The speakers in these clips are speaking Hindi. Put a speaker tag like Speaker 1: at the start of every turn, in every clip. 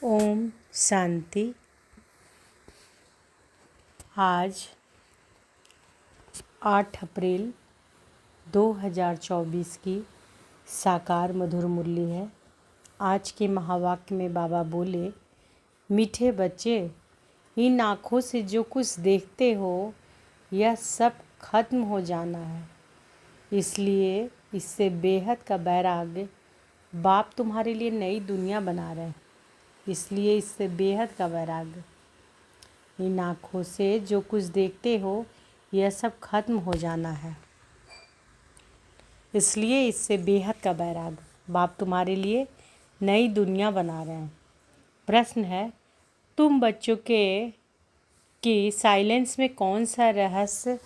Speaker 1: ओम शांति। आज 8 अप्रैल 2024 की साकार मधुर मुरली है। आज के महावाक्य में बाबा बोले, मीठे बच्चे, इन आँखों से जो कुछ देखते हो यह सब खत्म हो जाना है, इसलिए इससे बेहद का वैराग्य बाप तुम्हारे लिए नई दुनिया बना रहे हैं। इसलिए इससे बेहद का वैराग्य, इन आँखों से जो कुछ देखते हो यह सब खत्म हो जाना है, इसलिए इससे बेहद का वैराग्य बाप तुम्हारे लिए नई दुनिया बना रहे हैं। प्रश्न है, तुम बच्चों के कि साइलेंस में कौन सा रहस्य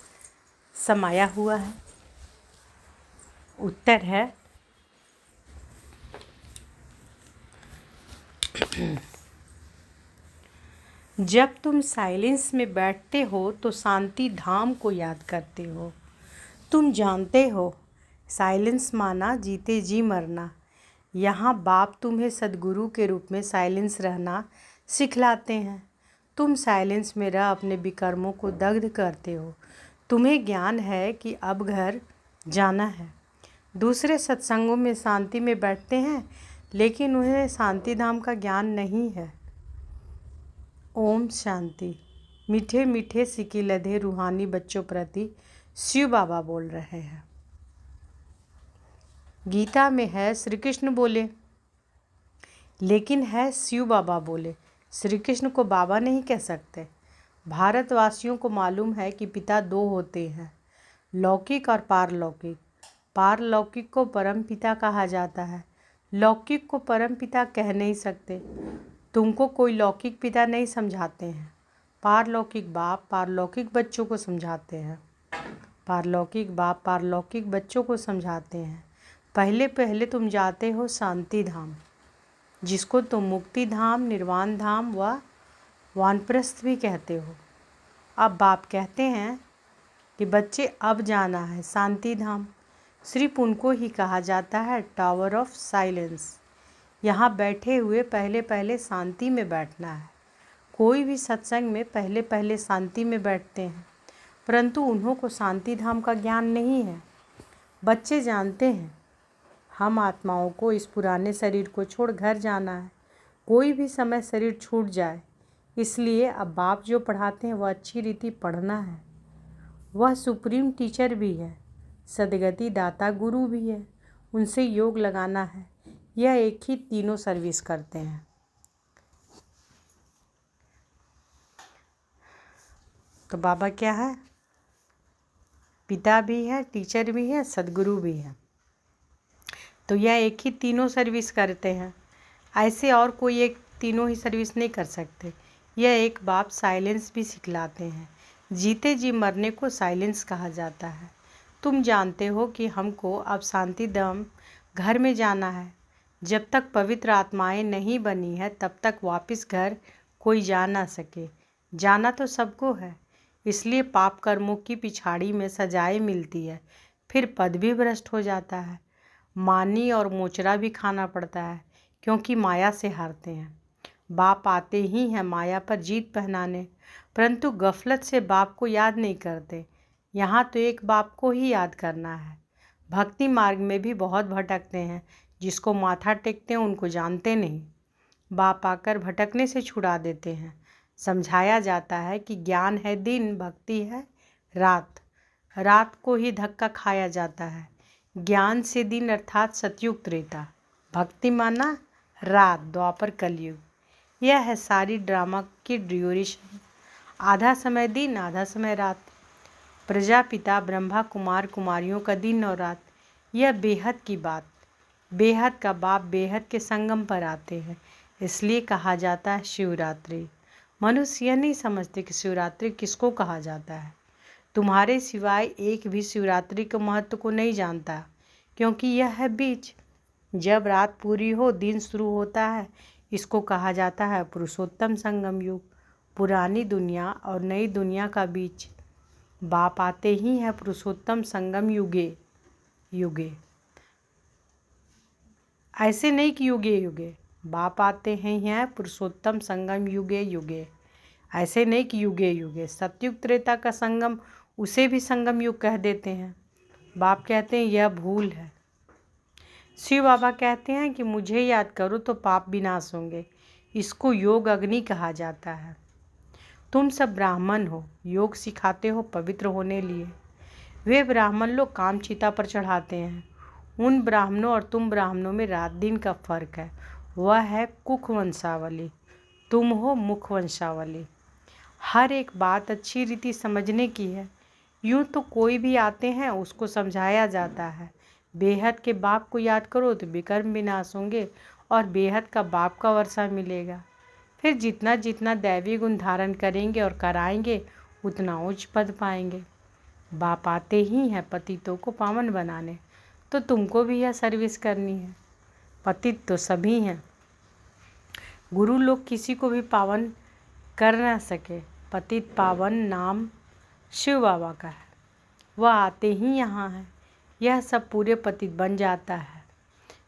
Speaker 1: समाया हुआ है? उत्तर है, जब तुम साइलेंस में बैठते हो तो शांति धाम को याद करते हो। तुम जानते हो साइलेंस माना जीते जी मरना। यहाँ बाप तुम्हें सद्गुरु के रूप में साइलेंस रहना सिखलाते हैं। तुम साइलेंस में रह अपने विकर्मों को दग्ध करते हो। तुम्हें ज्ञान है कि अब घर जाना है। दूसरे सत्संगों में शांति में बैठते हैं, लेकिन उन्हें शांति धाम का ज्ञान नहीं है। ओम शांति। मीठे मीठे सिकी लधे रूहानी बच्चों प्रति शिव बाबा बोल रहे हैं। गीता में है श्री कृष्ण बोले, लेकिन है शिव बाबा बोले। श्री कृष्ण को बाबा नहीं कह सकते। भारतवासियों को मालूम है कि पिता दो होते हैं, लौकिक और पारलौकिक। पारलौकिक को परम पिता कहा जाता है, लौकिक को परम पिता कह नहीं सकते। तुमको कोई लौकिक पिता नहीं समझाते हैं। पारलौकिक बाप पारलौकिक बच्चों को समझाते हैं। पारलौकिक बाप पारलौकिक बच्चों को समझाते हैं। पहले पहले तुम जाते हो शांति धाम, जिसको तुम मुक्ति धाम, निर्वाण धाम व वानप्रस्थ भी कहते हो। अब बाप कहते हैं कि बच्चे अब जाना है शांति धाम। सिर्फ उनको ही कहा जाता है टावर ऑफ साइलेंस। यहाँ बैठे हुए पहले पहले शांति में बैठना है। कोई भी सत्संग में पहले पहले शांति में बैठते हैं, परंतु उन्हों को शांति धाम का ज्ञान नहीं है। बच्चे जानते हैं हम आत्माओं को इस पुराने शरीर को छोड़ घर जाना है। कोई भी समय शरीर छूट जाए, इसलिए अब बाप जो पढ़ाते हैं वह अच्छी रीति पढ़ना है। वह सुप्रीम टीचर भी है, सदगति दाता गुरु भी है, उनसे योग लगाना है। यह एक ही तीनों सर्विस करते हैं। तो बाबा क्या है? पिता भी है, टीचर भी है, सदगुरु भी है। तो यह एक ही तीनों सर्विस करते हैं। ऐसे और कोई एक तीनों ही सर्विस नहीं कर सकते। यह एक बाप साइलेंस भी सिखलाते हैं। जीते जी मरने को साइलेंस कहा जाता है। तुम जानते हो कि हमको अब शांति धाम घर में जाना है। जब तक पवित्र आत्माएं नहीं बनी है तब तक वापस घर कोई जा ना सके। जाना तो सबको है, इसलिए पाप कर्मों की पिछाड़ी में सजाएं मिलती है, फिर पद भी भ्रष्ट हो जाता है। मानी और मोचरा भी खाना पड़ता है, क्योंकि माया से हारते हैं। बाप आते ही हैं माया पर जीत पहनाने, परंतु गफलत से बाप को याद नहीं करते। यहाँ तो एक बाप को ही याद करना है। भक्ति मार्ग में भी बहुत भटकते हैं, जिसको माथा टेकते हैं उनको जानते नहीं। बाप आकर भटकने से छुड़ा देते हैं। समझाया जाता है कि ज्ञान है दिन, भक्ति है रात। रात को ही धक्का खाया जाता है। ज्ञान से दिन अर्थात सतयुग त्रेता, भक्ति माना रात द्वापर कलयुग। यह है सारी ड्रामा की ड्यूरेशन। आधा समय दिन, आधा समय रात। प्रजापिता ब्रह्मा कुमार कुमारियों का दिन और रात। यह बेहद की बात। बेहद का बाप बेहद के संगम पर आते हैं, इसलिए कहा जाता है शिवरात्रि। मनुष्य यह नहीं समझते कि शिवरात्रि किसको कहा जाता है। तुम्हारे सिवाय एक भी शिवरात्रि के महत्व को नहीं जानता, क्योंकि यह है बीच। जब रात पूरी हो दिन शुरू होता है। इसको कहा जाता है पुरुषोत्तम संगम युग। पुरानी दुनिया और नई दुनिया का बीच। बाप आते ही है पुरुषोत्तम संगम युगे युगे। ऐसे नहीं कि युगे युगे, बाप आते हैं यहाँ पुरुषोत्तम संगम युगे युगे। ऐसे नहीं कि युगे युगे, सतयुग त्रेता का संगम उसे भी संगम युग कह देते हैं। बाप कहते हैं यह भूल है। शिव बाबा कहते हैं कि मुझे याद करो तो पाप विनाश होंगे। इसको योग अग्नि कहा जाता है। तुम सब ब्राह्मण हो, योग सिखाते हो पवित्र होने लिए। वे ब्राह्मण लोग काम चिता पर चढ़ाते हैं। उन ब्राह्मणों और तुम ब्राह्मणों में रात दिन का फर्क है। वह है कुख वंशावली, तुम हो मुख वंशावली। हर एक बात अच्छी रीति समझने की है। यूँ तो कोई भी आते हैं उसको समझाया जाता है, बेहद के बाप को याद करो तो विकर्म विनाश होंगे और बेहद का बाप का वर्षा मिलेगा। फिर जितना जितना दैवी गुण धारण करेंगे और कराएंगे उतना उच्च पद पाएंगे। बाप आते ही हैं पतितों को पावन बनाने, तो तुमको भी यह सर्विस करनी है। पतित तो सभी हैं, गुरु लोग किसी को भी पावन कर ना सके। पतित पावन नाम शिव बाबा का है। वह आते ही यहाँ है, यह सब पूरे पतित बन जाता है।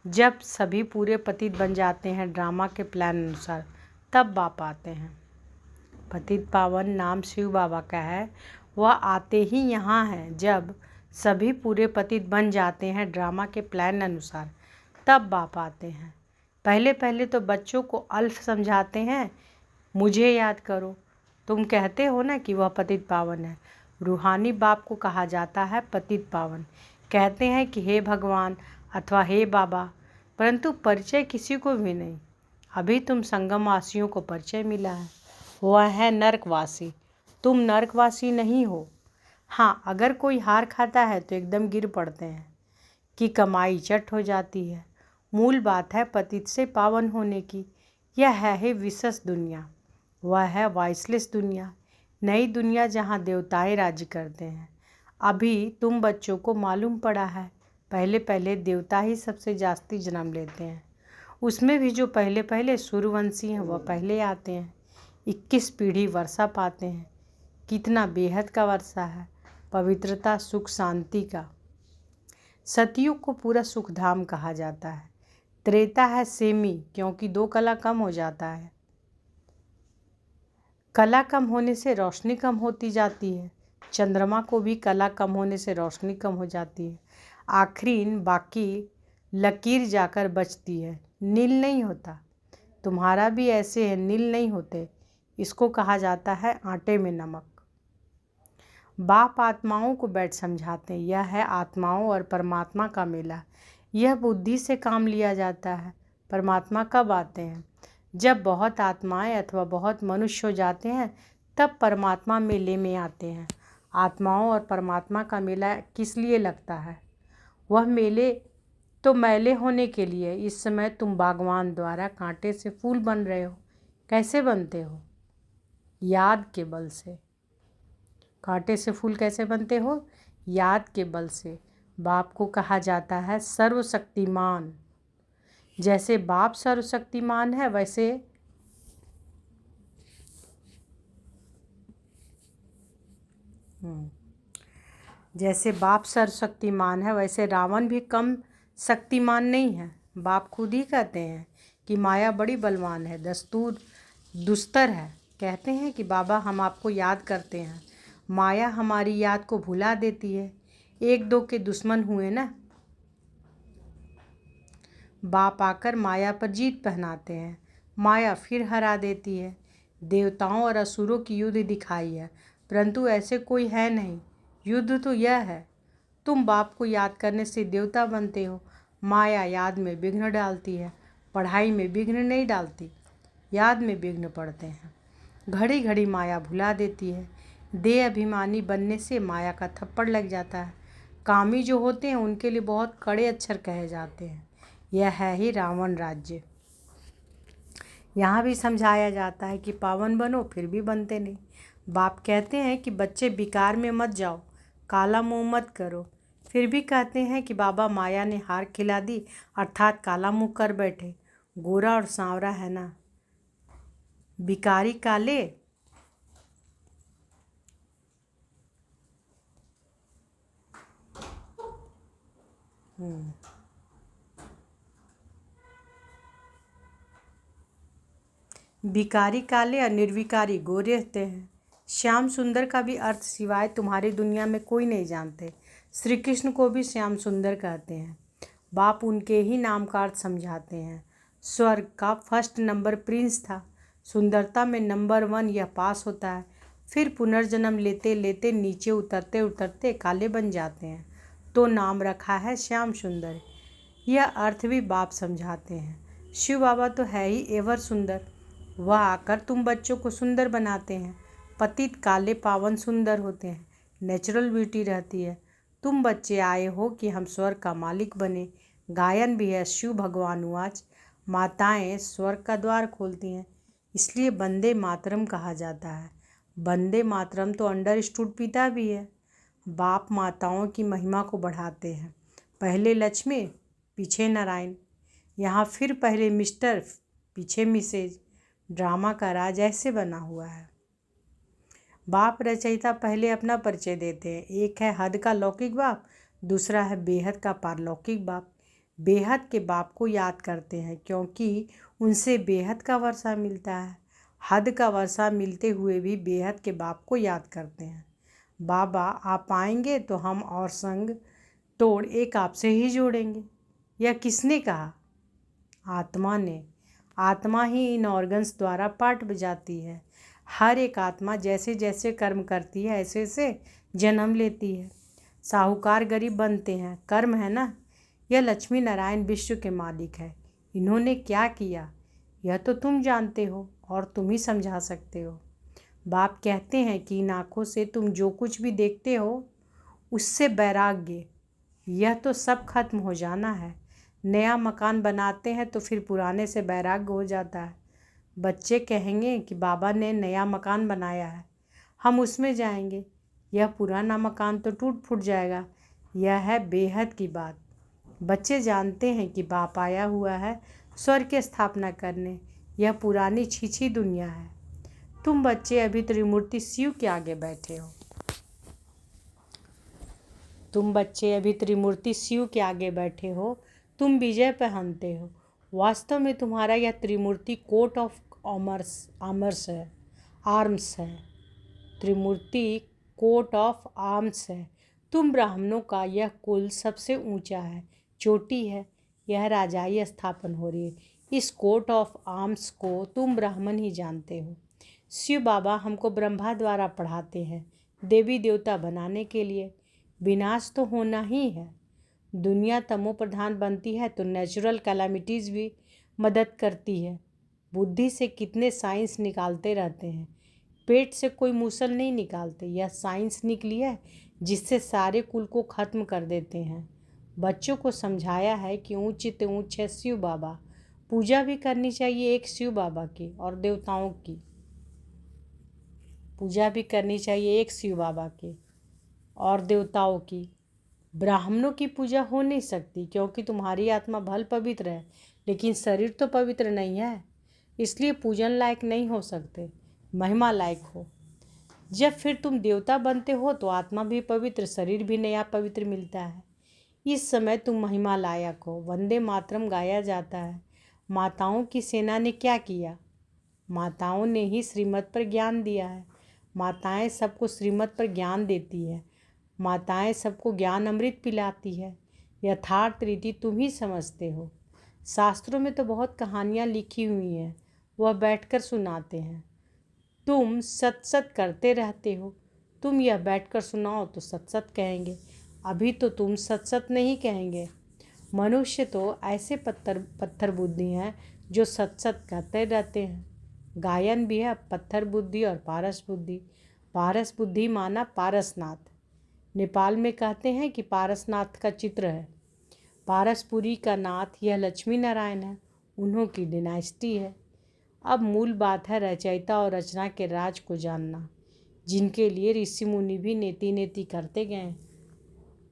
Speaker 1: जब सभी पूरे पतित बन जाते हैं ड्रामा के प्लान अनुसार, तब बाप आते हैं। पतित पावन नाम शिव बाबा का है। वह आते ही यहाँ है जब सभी पूरे पतित बन जाते हैं ड्रामा के प्लान अनुसार, तब बाप आते हैं। पहले पहले तो बच्चों को अल्फ समझाते हैं, मुझे याद करो। तुम कहते हो ना कि वह पतित पावन है। रूहानी बाप को कहा जाता है पतित पावन। कहते हैं कि हे भगवान अथवा हे बाबा, परंतु परिचय किसी को भी नहीं। अभी तुम संगमवासियों को परिचय मिला है, वह है नरकवासी। तुम नरकवासी नहीं हो। हाँ, अगर कोई हार खाता है तो एकदम गिर पड़ते हैं कि कमाई चट हो जाती है। मूल बात है पतित से पावन होने की। यह है विशेष दुनिया, वह है वाइसलेस दुनिया, नई दुनिया जहाँ देवताएं राज्य करते हैं। अभी तुम बच्चों को मालूम पड़ा है, पहले पहले देवता ही सबसे जास्ती जन्म लेते हैं। उसमें भी जो पहले पहले सूर्यवंशी हैं वह पहले आते हैं। 21 पीढ़ी वर्षा पाते हैं। कितना बेहद का वर्षा है, पवित्रता सुख शांति का। सतयुग को पूरा सुखधाम कहा जाता है। त्रेता है सेमी, क्योंकि 2 कला कम हो जाता है। कला कम होने से रोशनी कम होती जाती है। चंद्रमा को भी कला कम होने से रोशनी कम हो जाती है। आखिरीन बाकी लकीर जाकर बचती है, नील नहीं होता। तुम्हारा भी ऐसे है, नील नहीं होते। इसको कहा जाता है आटे में नमक। बाप आत्माओं को बैठ समझाते हैं। यह है आत्माओं और परमात्मा का मेला। यह बुद्धि से काम लिया जाता है। परमात्मा कब आते हैं? जब बहुत आत्माएं अथवा बहुत मनुष्य हो जाते हैं, तब परमात्मा मेले में आते हैं। आत्माओं और परमात्मा का मेला किस लिए लगता है? वह मेले तो मैले होने के लिए। इस समय तुम बागवान द्वारा कांटे से फूल बन रहे हो। कैसे बनते हो? याद के बल से। कांटे से फूल कैसे बनते हो? याद के बल से। बाप को कहा जाता है सर्वशक्तिमान। जैसे बाप सर्वशक्तिमान है, वैसे बाप सर्वशक्तिमान है, वैसे रावण भी कम शक्तिमान नहीं है। बाप खुद ही कहते हैं कि माया बड़ी बलवान है, दुस्तर है। कहते हैं कि बाबा हम आपको याद करते हैं, माया हमारी याद को भुला देती है। 1-2 के दुश्मन हुए ना, बाप आकर माया पर जीत पहनाते हैं, माया फिर हरा देती है। देवताओं और असुरों की युद्ध दिखाई है, परंतु ऐसे कोई है नहीं। युद्ध तो यह है, तुम बाप को याद करने से देवता बनते हो। माया याद में विघ्न डालती है, पढ़ाई में विघ्न नहीं डालती, याद में विघ्न पड़ते हैं। घड़ी घड़ी माया भुला देती है। देह अभिमानी बनने से माया का थप्पड़ लग जाता है। कामी जो होते हैं उनके लिए बहुत कड़े अक्षर कहे जाते हैं। यह है ही रावण राज्य। यहाँ भी समझाया जाता है कि पावन बनो, फिर भी बनते नहीं। बाप कहते हैं कि बच्चे विकार में मत जाओ, काला मुंह मत करो। फिर भी कहते हैं कि बाबा माया ने हार खिला दी, अर्थात काला मुंह कर बैठे। गोरा और सांवरा है ना, बिकारी काले। विकारी काले और निर्विकारी गोरे रहते हैं। श्याम सुंदर का भी अर्थ सिवाय तुम्हारी दुनिया में कोई नहीं जानते। श्री कृष्ण को भी श्याम सुंदर कहते हैं। बाप उनके ही नाम का अर्थ समझाते हैं। स्वर्ग का फर्स्ट नंबर प्रिंस था। सुंदरता में नंबर 1 यह पास होता है। फिर पुनर्जन्म लेते लेते नीचे उतरते उतरते काले बन जाते हैं, तो नाम रखा है श्याम सुंदर। यह अर्थ भी बाप समझाते हैं। शिव बाबा तो है ही एवर सुंदर। वह आकर तुम बच्चों को सुंदर बनाते हैं। पतित काले पावन सुंदर होते हैं, नेचुरल ब्यूटी रहती है। तुम बच्चे आए हो कि हम स्वर्ग का मालिक बने। गायन भी है शिव भगवान उवाच। माताएं स्वर्ग का द्वार खोलती हैं, इसलिए वंदे मातरम कहा जाता है। वंदे मातरम तो अंडरस्टूड पिता भी है। बाप माताओं की महिमा को बढ़ाते हैं। पहले लक्ष्मी, पीछे नारायण। यहाँ फिर पहले मिस्टर, पीछे मिसेज। ड्रामा का राज ऐसे बना हुआ है। बाप रचयिता पहले अपना परिचय देते हैं। एक है हद का लौकिक बाप, दूसरा है बेहद का पारलौकिक बाप। बेहद के बाप को याद करते हैं क्योंकि उनसे बेहद का वर्षा मिलता है। हद का वर्षा मिलते हुए भी बेहद के बाप को याद करते हैं। बाबा आप आएंगे तो हम और संग तोड़ एक आपसे ही जोड़ेंगे। यह किसने कहा? आत्मा ने। आत्मा ही इन ऑर्गन्स द्वारा पार्ट बजाती है। हर एक आत्मा जैसे जैसे कर्म करती है ऐसे ऐसे जन्म लेती है। साहूकार गरीब बनते हैं, कर्म है ना। यह लक्ष्मी नारायण विश्व के मालिक है। इन्होंने क्या किया यह तो तुम जानते हो और तुम ही समझा सकते हो। बाप कहते हैं कि इन आँखों से तुम जो कुछ भी देखते हो उससे वैराग्य, यह तो सब खत्म हो जाना है। नया मकान बनाते हैं तो फिर पुराने से वैराग्य हो जाता है। बच्चे कहेंगे कि बाबा ने नया मकान बनाया है, हम उसमें जाएंगे। यह पुराना मकान तो टूट फूट जाएगा। यह है बेहद की बात। बच्चे जानते हैं कि बाप आया हुआ है स्वर्ग की स्थापना करने। यह पुरानी छीछी दुनिया है। तुम बच्चे अभी त्रिमूर्ति शिव के आगे बैठे हो। तुम बच्चे अभी त्रिमूर्ति शिव के आगे बैठे हो। तुम विजय पहनते हो। वास्तव में तुम्हारा यह त्रिमूर्ति कोट ऑफ आर्म्स है। त्रिमूर्ति कोट ऑफ आर्म्स है। तुम ब्राह्मणों का यह कुल सबसे ऊंचा है, चोटी है। यह राजाई स्थापन हो रही है। इस कोट ऑफ आर्म्स को तुम ब्राह्मण ही जानते हो। शिव बाबा हमको ब्रह्मा द्वारा पढ़ाते हैं देवी देवता बनाने के लिए। विनाश तो होना ही है। दुनिया तमो प्रधान बनती है तो नेचुरल कैलामिटीज़ भी मदद करती है। बुद्धि से कितने साइंस निकालते रहते हैं, पेट से कोई मूसल नहीं निकालते। यह साइंस निकली है जिससे सारे कुल को ख़त्म कर देते हैं। बच्चों को समझाया है कि ऊंचे ऊंच है शिव बाबा। पूजा भी करनी चाहिए एक शिव बाबा की और देवताओं की। पूजा भी करनी चाहिए एक शिव बाबा की और देवताओं की। ब्राह्मणों की पूजा हो नहीं सकती क्योंकि तुम्हारी आत्मा भल पवित्र है, लेकिन शरीर तो पवित्र नहीं है, इसलिए पूजन लायक नहीं हो सकते, महिमा लायक हो। जब फिर तुम देवता बनते हो तो आत्मा भी पवित्र, शरीर भी नया पवित्र मिलता है। इस समय तुम महिमा लायक हो। वंदे मातरम गाया जाता है। माताओं की सेना ने क्या किया? माताओं ने ही श्रीमत पर ज्ञान दिया है। माताएं सबको श्रीमत पर ज्ञान देती है। माताएं सबको ज्ञान अमृत पिलाती है। यथार्थ रीति तुम ही समझते हो। शास्त्रों में तो बहुत कहानियाँ लिखी हुई हैं, वह बैठकर सुनाते हैं। तुम सत सत करते रहते हो। तुम यह बैठकर सुनाओ तो सत सत कहेंगे। अभी तो तुम सत सत नहीं कहेंगे। मनुष्य तो ऐसे पत्थर बुद्धि हैं जो सत सत करते रहते हैं। गायन भी है पत्थर बुद्धि और पारस बुद्धि। पारस बुद्धि माना पारसनाथ। नेपाल में कहते हैं कि पारसनाथ का चित्र है। पारसपुरी का नाथ यह लक्ष्मी नारायण है, उन्हों की डिनाइस्टी है। अब मूल बात है रचयिता और रचना के राज को जानना, जिनके लिए ऋषि मुनि भी नेति नेति करते गए।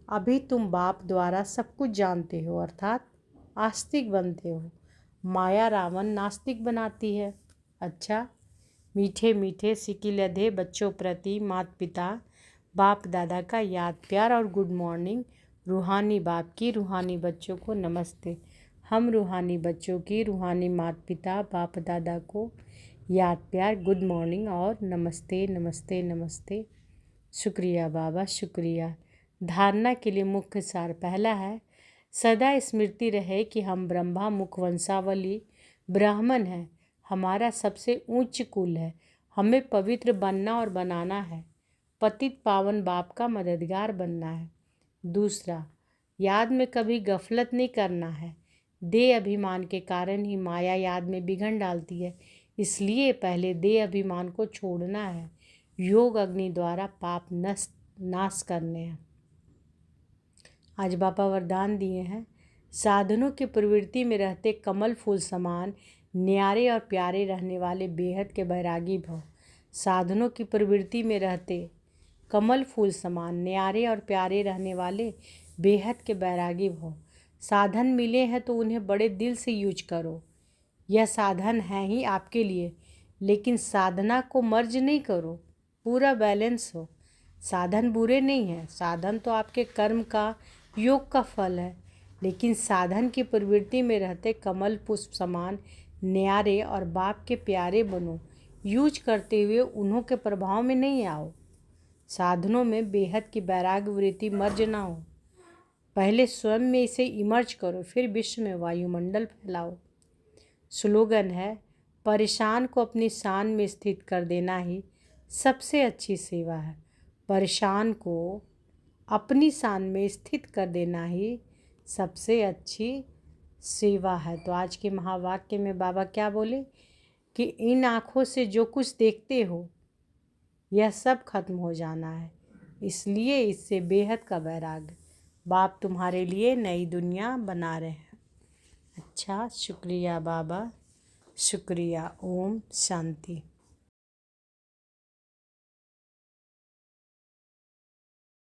Speaker 1: अभी तुम बाप द्वारा सब कुछ जानते हो, अर्थात आस्तिक बनते हो। माया रावण नास्तिक बनाती है। अच्छा, मीठे मीठे सिकिलधे बच्चों प्रति माता पिता बाप दादा का याद प्यार और गुड मॉर्निंग। रूहानी बाप की रूहानी बच्चों को नमस्ते। हम रूहानी बच्चों की रूहानी माता पिता बाप दादा को याद प्यार गुड मॉर्निंग और नमस्ते नमस्ते नमस्ते। शुक्रिया बाबा शुक्रिया। धारणा के लिए मुख्य सार पहला है, सदा स्मृति रहे कि हम ब्रह्मा मुख वंशावली ब्राह्मण हैं। हमारा सबसे उच्च कुल है। हमें पवित्र बनना और बनाना है। पतित पावन बाप का मददगार बनना है। दूसरा, याद में कभी गफलत नहीं करना है। देह अभिमान के कारण ही माया याद में बिघन डालती है, इसलिए पहले देह अभिमान को छोड़ना है। योग अग्नि द्वारा पाप नाश करने हैं। आज बाबा वरदान दिए हैं, साधनों की प्रवृत्ति में रहते कमल फूल समान न्यारे और प्यारे रहने वाले बेहद के बैरागी भव। साधनों की प्रवृत्ति में रहते कमल फूल समान न्यारे और प्यारे रहने वाले बेहद के बैरागी भव। साधन मिले हैं तो उन्हें बड़े दिल से यूज करो। यह साधन है ही आपके लिए, लेकिन साधना को मर्ज नहीं करो, पूरा बैलेंस हो। साधन बुरे नहीं हैं, साधन तो आपके कर्म का योग का फल है, लेकिन साधन की प्रवृत्ति में रहते कमल पुष्प समान न्यारे और बाप के प्यारे बनो। यूज करते हुए उन्हों के प्रभाव में नहीं आओ। साधनों में बेहद की वैराग्य वृत्ति मर्ज ना हो। पहले स्वयं में इसे इमर्ज करो, फिर विश्व में वायुमंडल फैलाओ। स्लोगन है, परेशान को अपनी शान में स्थित कर देना ही सबसे अच्छी सेवा है। परेशान को अपनी शान में स्थित कर देना ही सबसे अच्छी सेवा है। तो आज के महावाक्य में बाबा क्या बोले कि इन आँखों से जो कुछ देखते हो यह सब खत्म हो जाना है, इसलिए इससे बेहद का वैराग्य। बाप तुम्हारे लिए नई दुनिया बना रहे हैं। अच्छा, शुक्रिया बाबा शुक्रिया। ओम शांति।